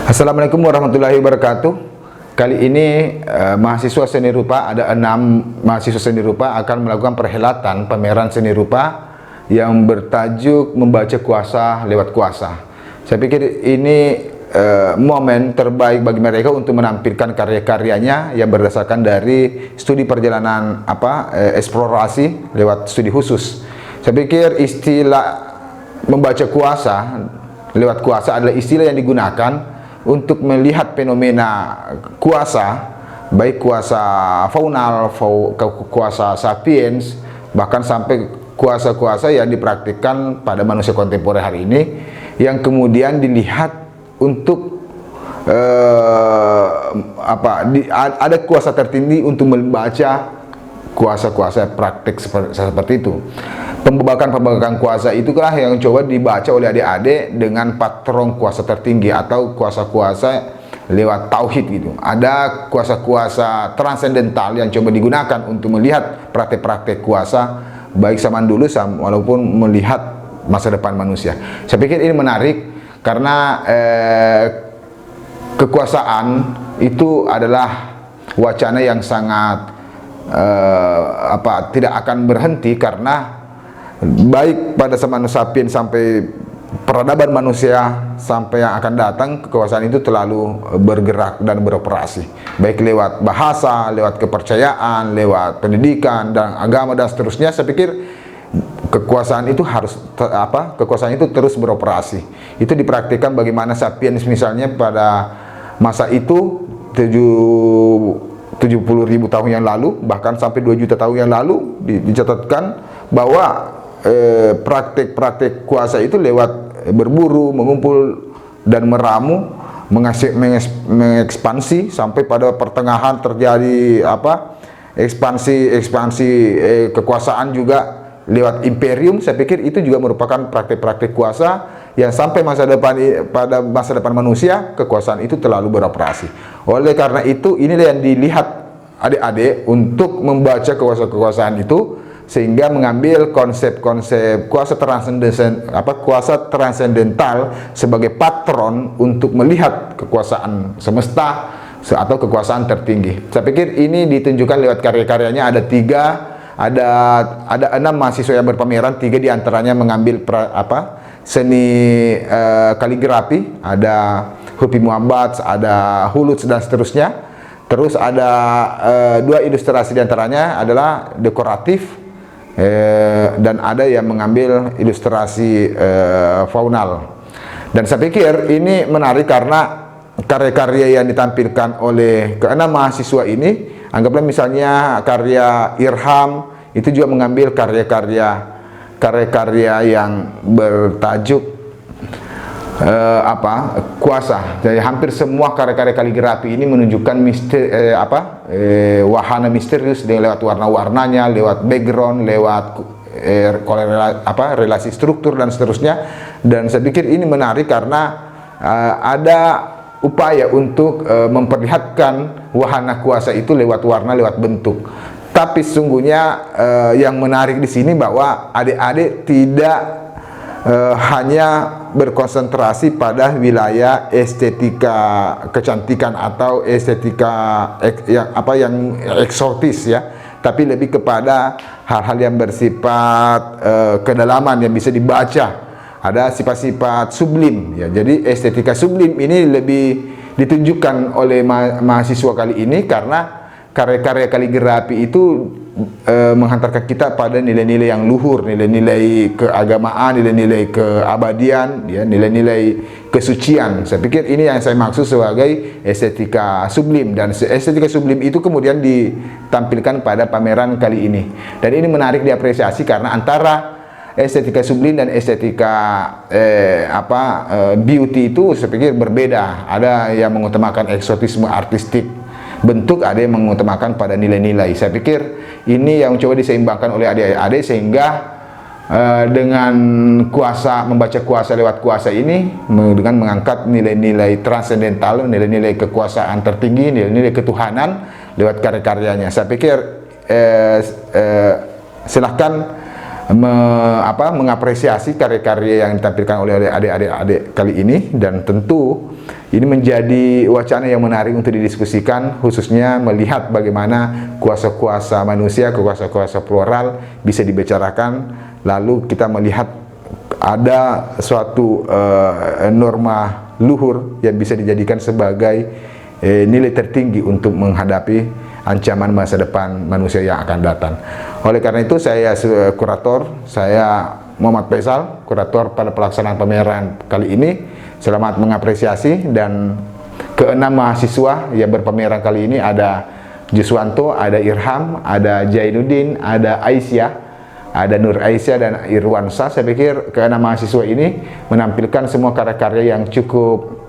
Assalamualaikum warahmatullahi wabarakatuh. Kali ini mahasiswa seni rupa, ada 6 mahasiswa seni rupa akan melakukan perhelatan pameran seni rupa yang bertajuk membaca kuasa lewat kuasa. Saya pikir ini momen terbaik bagi mereka untuk menampilkan karya-karyanya yang berdasarkan dari studi perjalanan eksplorasi lewat studi khusus. Saya pikir istilah membaca kuasa lewat kuasa adalah istilah yang digunakan untuk melihat fenomena kuasa, baik kuasa faunal, kuasa sapiens, bahkan sampai kuasa-kuasa yang dipraktikkan pada manusia kontemporer hari ini, yang kemudian dilihat untuk ada kuasa tertinggi untuk membaca kuasa-kuasa praktik seperti itu. Pembabakan kuasa itulah yang coba dibaca oleh adik-adik dengan patron kuasa tertinggi atau kuasa-kuasa lewat tauhid gitu. Ada kuasa-kuasa transendental yang coba digunakan untuk melihat praktek-praktek kuasa baik zaman dulu walaupun melihat masa depan manusia. Saya pikir ini menarik karena kekuasaan itu adalah wacana yang sangat tidak akan berhenti, karena baik pada zaman sapiens sampai peradaban manusia sampai yang akan datang, kekuasaan itu terlalu bergerak dan beroperasi, baik lewat bahasa, lewat kepercayaan, lewat pendidikan dan agama dan seterusnya. Saya pikir kekuasaan itu kekuasaan itu terus beroperasi. Itu dipraktikkan bagaimana sapiens misalnya pada masa itu 70.000 tahun yang lalu, bahkan sampai 2 juta tahun yang lalu dicatatkan bahwa praktik-praktik kuasa itu lewat berburu, mengumpul dan meramu, mengekspansi sampai pada pertengahan terjadi ekspansi kekuasaan juga lewat imperium. Saya pikir itu juga merupakan praktik-praktik kuasa yang sampai pada masa depan manusia kekuasaan itu terlalu beroperasi. Oleh karena itu inilah yang dilihat adik-adik untuk membaca kekuasaan itu, sehingga mengambil konsep-konsep kuasa transendental sebagai patron untuk melihat kekuasaan semesta atau kekuasaan tertinggi. Saya pikir ini ditunjukkan lewat karya-karyanya. Ada 6 mahasiswa yang berpameran, 3 diantaranya mengambil seni kaligrafi, ada Hupi Muhammad, ada Huluts dan seterusnya. Terus ada 2 ilustrasi diantaranya adalah dekoratif, dan ada yang mengambil ilustrasi faunal. Dan saya pikir ini menarik karena karya-karya yang ditampilkan oleh ke-6 mahasiswa ini, anggaplah misalnya karya Irham, itu juga mengambil karya-karya yang bertajuk kuasa. Jadi hampir semua karya-karya kaligrafi ini menunjukkan wahana misterius dengan lewat warna-warnanya, lewat background, lewat relasi struktur dan seterusnya. Dan saya pikir ini menarik karena ada upaya untuk memperlihatkan wahana kuasa itu lewat warna, lewat bentuk. Tapi sesungguhnya yang menarik di sini bahwa adik-adik tidak hanya berkonsentrasi pada wilayah estetika kecantikan atau estetika yang eksotis ya, tapi lebih kepada hal-hal yang bersifat kedalaman yang bisa dibaca. Ada sifat-sifat sublim ya. Jadi estetika sublim ini lebih ditunjukkan oleh mahasiswa kali ini karena karya-karya kaligrafi itu menghantarkan kita pada nilai-nilai yang luhur, nilai-nilai keagamaan, nilai-nilai keabadian, ya, nilai-nilai kesucian. Saya pikir ini yang saya maksud sebagai estetika sublim, dan estetika sublim itu kemudian ditampilkan pada pameran kali ini. Dan ini menarik diapresiasi karena antara estetika sublim dan estetika beauty itu saya pikir berbeda. Ada yang mengutamakan eksotisme artistik bentuk, ada yang mengutamakan pada nilai-nilai. Saya pikir ini yang coba diseimbangkan oleh adik-adik sehingga dengan membaca kuasa lewat kuasa ini dengan mengangkat nilai-nilai transendental, nilai-nilai kekuasaan tertinggi, nilai-nilai ketuhanan lewat karya-karyanya. Saya pikir silahkan mengapresiasi karya-karya yang ditampilkan oleh adik-adik kali ini, dan tentu ini menjadi wacana yang menarik untuk didiskusikan, khususnya melihat bagaimana kuasa-kuasa manusia, kuasa-kuasa plural bisa dibicarakan, lalu kita melihat ada suatu norma luhur yang bisa dijadikan sebagai nilai tertinggi untuk menghadapi ancaman masa depan manusia yang akan datang. Oleh karena itu, saya kurator, saya Muhammad Faisal, kurator pada pelaksanaan pameran kali ini, selamat mengapresiasi. Dan keenam mahasiswa yang berpameran kali ini ada Juswanto, ada Irham, ada Jainuddin, ada Aisyah, ada Nur Aisyah dan Irwansa. Saya pikir keenam mahasiswa ini menampilkan semua karya-karya yang cukup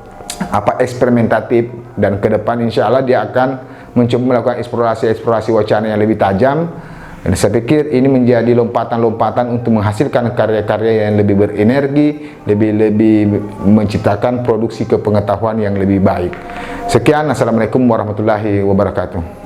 eksperimentatif, dan ke depan insya Allah dia akan mencoba melakukan eksplorasi wacana yang lebih tajam. Dan saya pikir ini menjadi lompatan-lompatan untuk menghasilkan karya-karya yang lebih berenergi, lebih menciptakan produksi kepengetahuan yang lebih baik. Sekian, assalamualaikum warahmatullahi wabarakatuh.